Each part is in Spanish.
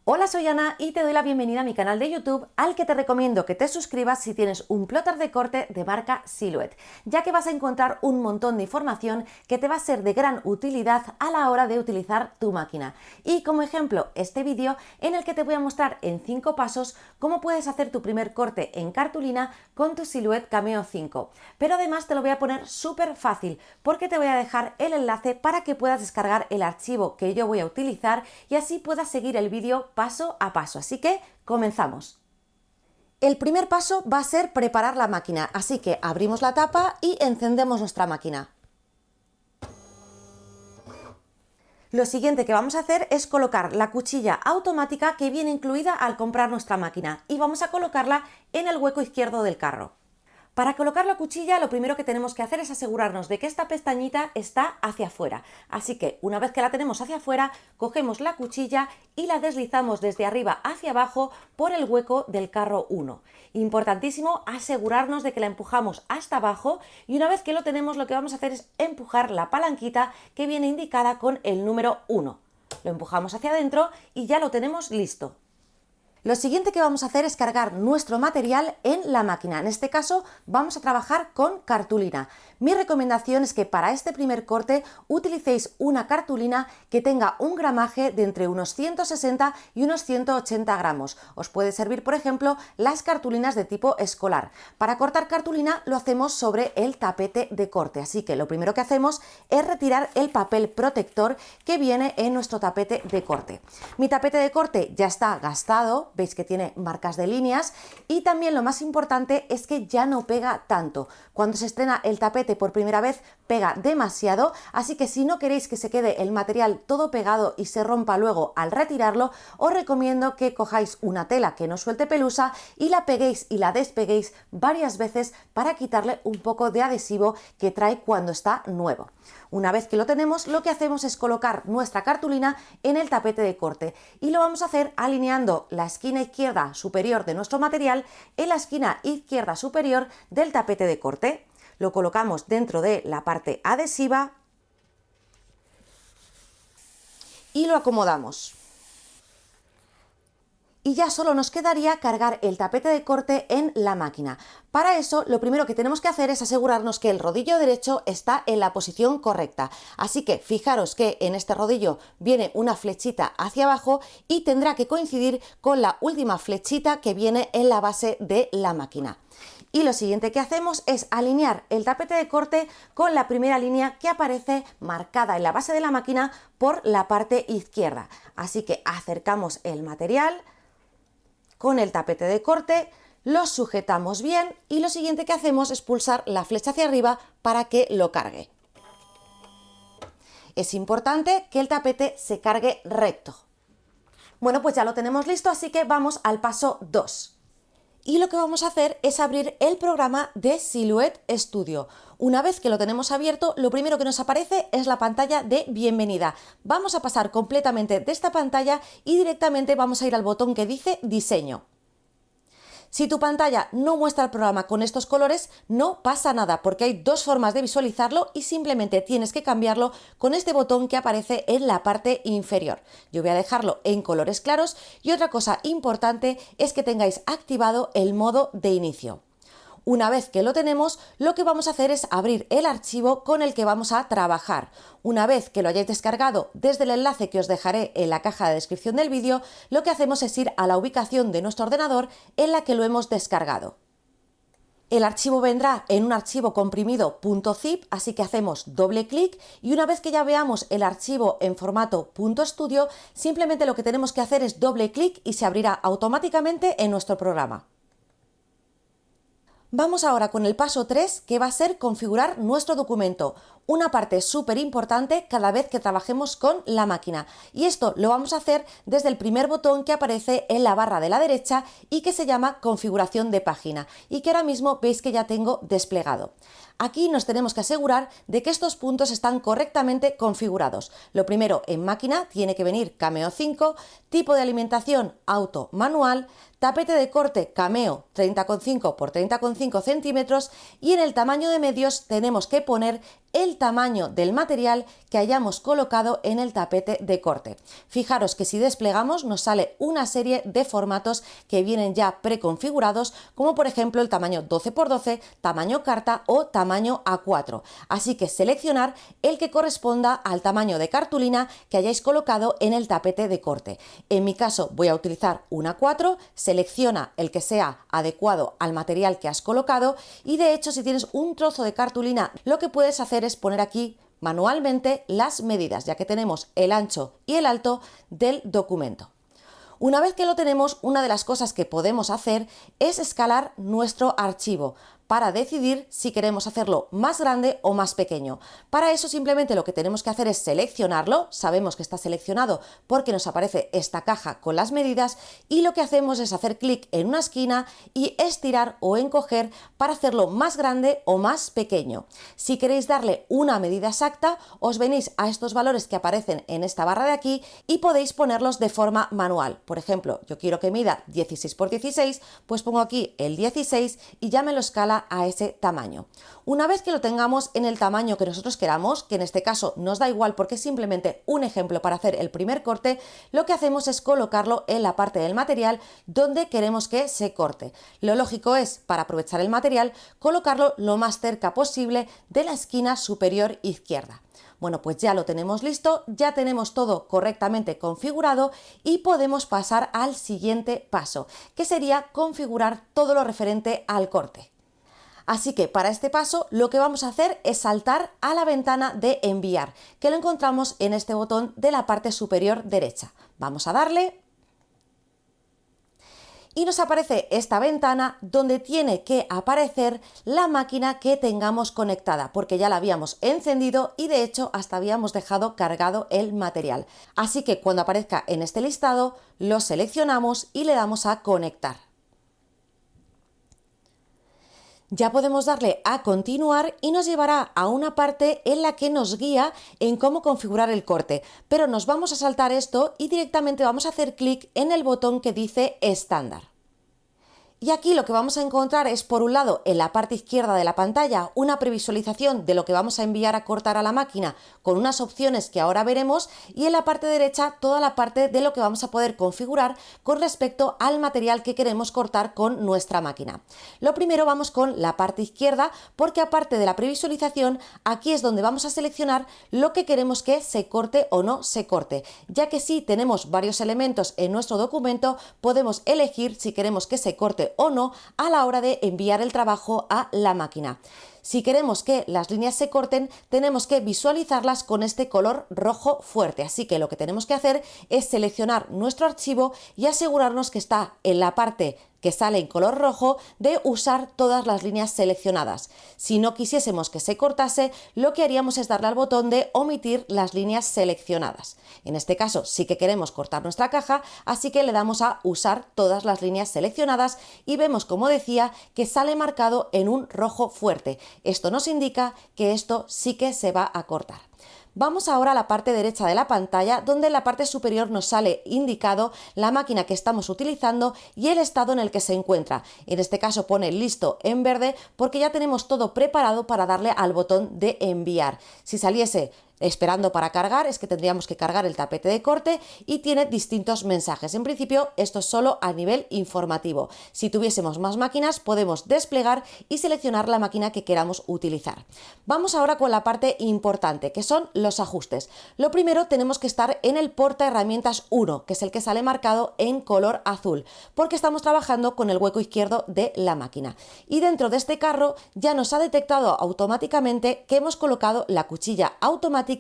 Hola, soy Ana y te doy la bienvenida a mi canal de YouTube, al que te recomiendo que te suscribas si tienes un plotter de corte de marca Silhouette, ya que vas a encontrar un montón de información que te va a ser de gran utilidad a la hora de utilizar tu máquina. Y como ejemplo, este vídeo en el que te voy a mostrar en 5 pasos cómo puedes hacer tu primer corte en cartulina con tu Silhouette Cameo 5. Pero además te lo voy a poner súper fácil, porque te voy a dejar el enlace para que puedas descargar el archivo que yo voy a utilizar y así puedas seguir el vídeo paso a paso. Así que comenzamos. El primer paso va a ser preparar la máquina, así que abrimos la tapa y encendemos nuestra máquina. Lo siguiente que vamos a hacer es colocar la cuchilla automática que viene incluida al comprar nuestra máquina y vamos a colocarla en el hueco izquierdo del carro. Para colocar la cuchilla, lo primero que tenemos que hacer es asegurarnos de que esta pestañita está hacia afuera. Así que una vez que la tenemos hacia afuera, cogemos la cuchilla y la deslizamos desde arriba hacia abajo por el hueco del carro 1. Importantísimo asegurarnos de que la empujamos hasta abajo y una vez que lo tenemos, lo que vamos a hacer es empujar la palanquita que viene indicada con el número 1. Lo empujamos hacia adentro y ya lo tenemos listo. Lo siguiente que vamos a hacer es cargar nuestro material en la máquina. En este caso vamos a trabajar con cartulina. Mi recomendación es que para este primer corte utilicéis una cartulina que tenga un gramaje de entre unos 160 y unos 180 gramos. Os puede servir, por ejemplo, las cartulinas de tipo escolar. Para cortar cartulina lo hacemos sobre el tapete de corte, así que lo primero que hacemos es retirar el papel protector que viene en nuestro tapete de corte. Mi tapete de corte ya está gastado. Veis que tiene marcas de líneas y también lo más importante es que ya no pega tanto. Cuando se estrena el tapete por primera vez pega demasiado, así que si no queréis que se quede el material todo pegado y se rompa luego al retirarlo, os recomiendo que cojáis una tela que no suelte pelusa y la peguéis y la despeguéis varias veces para quitarle un poco de adhesivo que trae cuando está nuevo. Una vez que lo tenemos, lo que hacemos es colocar nuestra cartulina en el tapete de corte y lo vamos a hacer alineando la esquina izquierda superior de nuestro material en la esquina izquierda superior del tapete de corte. Lo colocamos dentro de la parte adhesiva y lo acomodamos. Y ya solo nos quedaría cargar el tapete de corte en la máquina. Para eso, lo primero que tenemos que hacer es asegurarnos que el rodillo derecho está en la posición correcta. Así que fijaros que en este rodillo viene una flechita hacia abajo y tendrá que coincidir con la última flechita que viene en la base de la máquina. Y lo siguiente que hacemos es alinear el tapete de corte con la primera línea que aparece marcada en la base de la máquina por la parte izquierda. Así que acercamos el material con el tapete de corte, lo sujetamos bien y lo siguiente que hacemos es pulsar la flecha hacia arriba para que lo cargue. Es importante que el tapete se cargue recto. Bueno, pues ya lo tenemos listo, así que vamos al paso 2. Y lo que vamos a hacer es abrir el programa de Silhouette Studio. Una vez que lo tenemos abierto, lo primero que nos aparece es la pantalla de bienvenida. Vamos a pasar completamente de esta pantalla y directamente vamos a ir al botón que dice diseño. Si tu pantalla no muestra el programa con estos colores, no pasa nada, porque hay dos formas de visualizarlo y simplemente tienes que cambiarlo con este botón que aparece en la parte inferior. Yo voy a dejarlo en colores claros y otra cosa importante es que tengáis activado el modo de inicio. Una vez que lo tenemos, lo que vamos a hacer es abrir el archivo con el que vamos a trabajar. Una vez que lo hayáis descargado desde el enlace que os dejaré en la caja de descripción del vídeo, lo que hacemos es ir a la ubicación de nuestro ordenador en la que lo hemos descargado. El archivo vendrá en un archivo comprimido .zip, así que hacemos doble clic y una vez que ya veamos el archivo en formato .studio, simplemente lo que tenemos que hacer es doble clic y se abrirá automáticamente en nuestro programa. Vamos ahora con el paso 3, que va a ser configurar nuestro documento, una parte súper importante cada vez que trabajemos con la máquina. Y esto lo vamos a hacer desde el primer botón que aparece en la barra de la derecha y que se llama configuración de página y que ahora mismo veis que ya tengo desplegado. Aquí nos tenemos que asegurar de que estos puntos están correctamente configurados. Lo primero, en máquina tiene que venir Cameo 5, tipo de alimentación auto manual, tapete de corte Cameo 30,5 por 30,5 centímetros y en el tamaño de medios tenemos que poner el tamaño del material que hayamos colocado en el tapete de corte. Fijaros que si desplegamos nos sale una serie de formatos que vienen ya preconfigurados, como por ejemplo el tamaño 12×12, tamaño carta o tamaño A4. Así que seleccionar el que corresponda al tamaño de cartulina que hayáis colocado en el tapete de corte. En mi caso voy a utilizar un A4, selecciona el que sea adecuado al material que has colocado y de hecho si tienes un trozo de cartulina lo que puedes hacer es poner aquí manualmente las medidas, ya que tenemos el ancho y el alto del documento. Una vez que lo tenemos, una de las cosas que podemos hacer es escalar nuestro archivo para decidir si queremos hacerlo más grande o más pequeño. Para eso simplemente lo que tenemos que hacer es seleccionarlo, sabemos que está seleccionado porque nos aparece esta caja con las medidas y lo que hacemos es hacer clic en una esquina y estirar o encoger para hacerlo más grande o más pequeño. Si queréis darle una medida exacta, os venís a estos valores que aparecen en esta barra de aquí y podéis ponerlos de forma manual. Por ejemplo, yo quiero que mida 16×16, pues pongo aquí el 16 y ya me lo escala a ese tamaño. Una vez que lo tengamos en el tamaño que nosotros queramos, que en este caso nos da igual porque es simplemente un ejemplo para hacer el primer corte, lo que hacemos es colocarlo en la parte del material donde queremos que se corte. Lo lógico es, para aprovechar el material, colocarlo lo más cerca posible de la esquina superior izquierda. Bueno, pues ya lo tenemos listo, ya tenemos todo correctamente configurado y podemos pasar al siguiente paso, que sería configurar todo lo referente al corte. Así que para este paso lo que vamos a hacer es saltar a la ventana de enviar, que lo encontramos en este botón de la parte superior derecha. Vamos a darle y nos aparece esta ventana donde tiene que aparecer la máquina que tengamos conectada, porque ya la habíamos encendido y de hecho hasta habíamos dejado cargado el material. Así que cuando aparezca en este listado lo seleccionamos y le damos a conectar. Ya podemos darle a continuar y nos llevará a una parte en la que nos guía en cómo configurar el corte, pero nos vamos a saltar esto y directamente vamos a hacer clic en el botón que dice estándar. Y aquí lo que vamos a encontrar es, por un lado, en la parte izquierda de la pantalla, una previsualización de lo que vamos a enviar a cortar a la máquina con unas opciones que ahora veremos, y en la parte derecha toda la parte de lo que vamos a poder configurar con respecto al material que queremos cortar con nuestra máquina. Lo primero vamos con la parte izquierda, porque aparte de la previsualización, aquí es donde vamos a seleccionar lo que queremos que se corte o no se corte, ya que si tenemos varios elementos en nuestro documento, podemos elegir si queremos que se corte o no a la hora de enviar el trabajo a la máquina. Si queremos que las líneas se corten, tenemos que visualizarlas con este color rojo fuerte, así que lo que tenemos que hacer es seleccionar nuestro archivo y asegurarnos que está en la parte que sale en color rojo de usar todas las líneas seleccionadas. Si no quisiésemos que se cortase, lo que haríamos es darle al botón de omitir las líneas seleccionadas. En este caso sí que queremos cortar nuestra caja, así que le damos a usar todas las líneas seleccionadas y vemos, como decía, que sale marcado en un rojo fuerte. Esto nos indica que esto sí que se va a cortar. Vamos ahora a la parte derecha de la pantalla, donde en la parte superior nos sale indicado la máquina que estamos utilizando y el estado en el que se encuentra. En este caso pone listo en verde porque ya tenemos todo preparado para darle al botón de enviar. Si saliese esperando para cargar, es que tendríamos que cargar el tapete de corte y tiene distintos mensajes. En principio, esto es solo a nivel informativo. Si tuviésemos más máquinas, podemos desplegar y seleccionar la máquina que queramos utilizar. Vamos ahora con la parte importante, que son los ajustes. Lo primero, tenemos que estar en el porta herramientas 1, que es el que sale marcado en color azul, porque estamos trabajando con el hueco izquierdo de la máquina. Y dentro de este carro ya nos ha detectado automáticamente que hemos colocado la cuchilla automática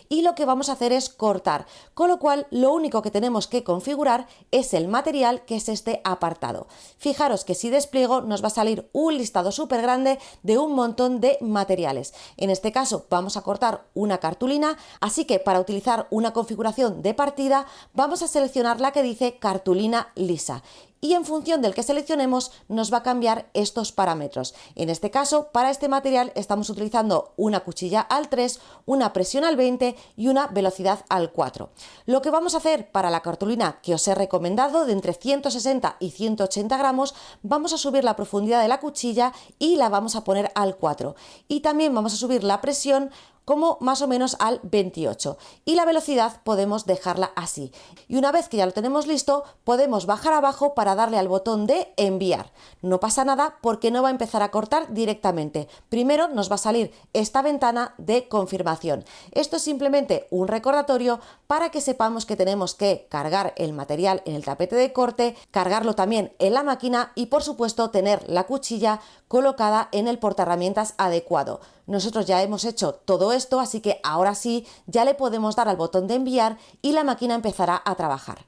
y lo que vamos a hacer es cortar, con lo cual lo único que tenemos que configurar es el material, que es este apartado. Fijaros que si despliego nos va a salir un listado súper grande de un montón de materiales. En este caso vamos a cortar una cartulina, así que para utilizar una configuración de partida vamos a seleccionar la que dice cartulina lisa. y en función del que seleccionemos nos va a cambiar estos parámetros. En este caso, para este material estamos utilizando una cuchilla al 3, una presión al 20 y una velocidad al 4. Lo que vamos a hacer para la cartulina que os he recomendado de entre 160 y 180 gramos, vamos a subir la profundidad de la cuchilla y la vamos a poner al 4. Y también vamos a subir la presión como más o menos al 28 y la velocidad podemos dejarla así. Y una vez que ya lo tenemos listo, podemos bajar abajo para darle al botón de enviar. No pasa nada porque no va a empezar a cortar directamente. Primero nos va a salir esta ventana de confirmación. Esto es simplemente un recordatorio para que sepamos que tenemos que cargar el material en el tapete de corte, cargarlo también en la máquina y por supuesto tener la cuchilla colocada en el portaherramientas adecuado. Nosotros ya hemos hecho todo esto, así que ahora sí ya le podemos dar al botón de enviar y la máquina empezará a trabajar.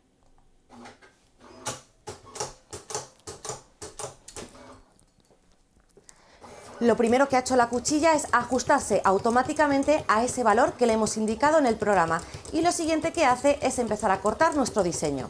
Lo primero que ha hecho la cuchilla es ajustarse automáticamente a ese valor que le hemos indicado en el programa y lo siguiente que hace es empezar a cortar nuestro diseño.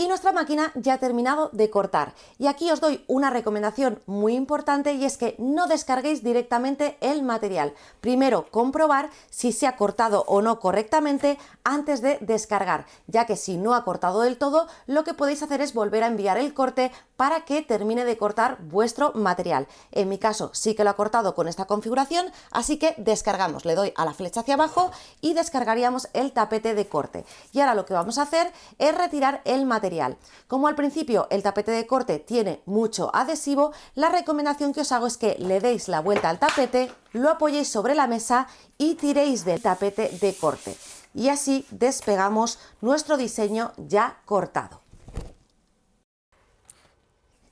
Y nuestra máquina ya ha terminado de cortar. Y aquí os doy una recomendación muy importante y es que no descarguéis directamente el material. Primero comprobar si se ha cortado o no correctamente antes de descargar, ya que si no ha cortado del todo, lo que podéis hacer es volver a enviar el corte para que termine de cortar vuestro material. En mi caso sí que lo ha cortado con esta configuración, así que descargamos. Le doy a la flecha hacia abajo y descargaríamos el tapete de corte. Y ahora lo que vamos a hacer es retirar el material. Como al principio el tapete de corte tiene mucho adhesivo, la recomendación que os hago es que le deis la vuelta al tapete, lo apoyéis sobre la mesa y tiréis del tapete de corte. Y así despegamos nuestro diseño ya cortado.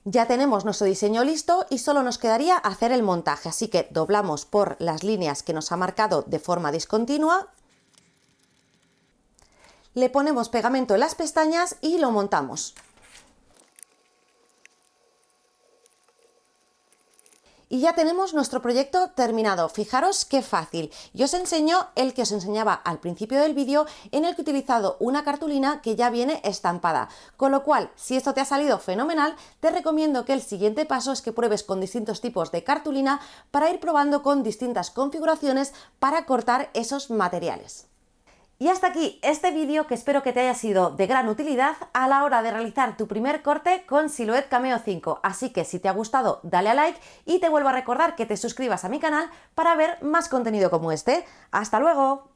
Ya tenemos nuestro diseño listo y solo nos quedaría hacer el montaje, así que doblamos por las líneas que nos ha marcado de forma discontinua. Le ponemos pegamento en las pestañas y lo montamos. Y ya tenemos nuestro proyecto terminado. Fijaros qué fácil. Yo os enseño el que os enseñaba al principio del vídeo, en el que he utilizado una cartulina que ya viene estampada. Con lo cual, si esto te ha salido fenomenal, te recomiendo que el siguiente paso es que pruebes con distintos tipos de cartulina para ir probando con distintas configuraciones para cortar esos materiales. Y hasta aquí este vídeo que espero que te haya sido de gran utilidad a la hora de realizar tu primer corte con Silhouette Cameo 5. Así que si te ha gustado, dale a like y te vuelvo a recordar que te suscribas a mi canal para ver más contenido como este. ¡Hasta luego!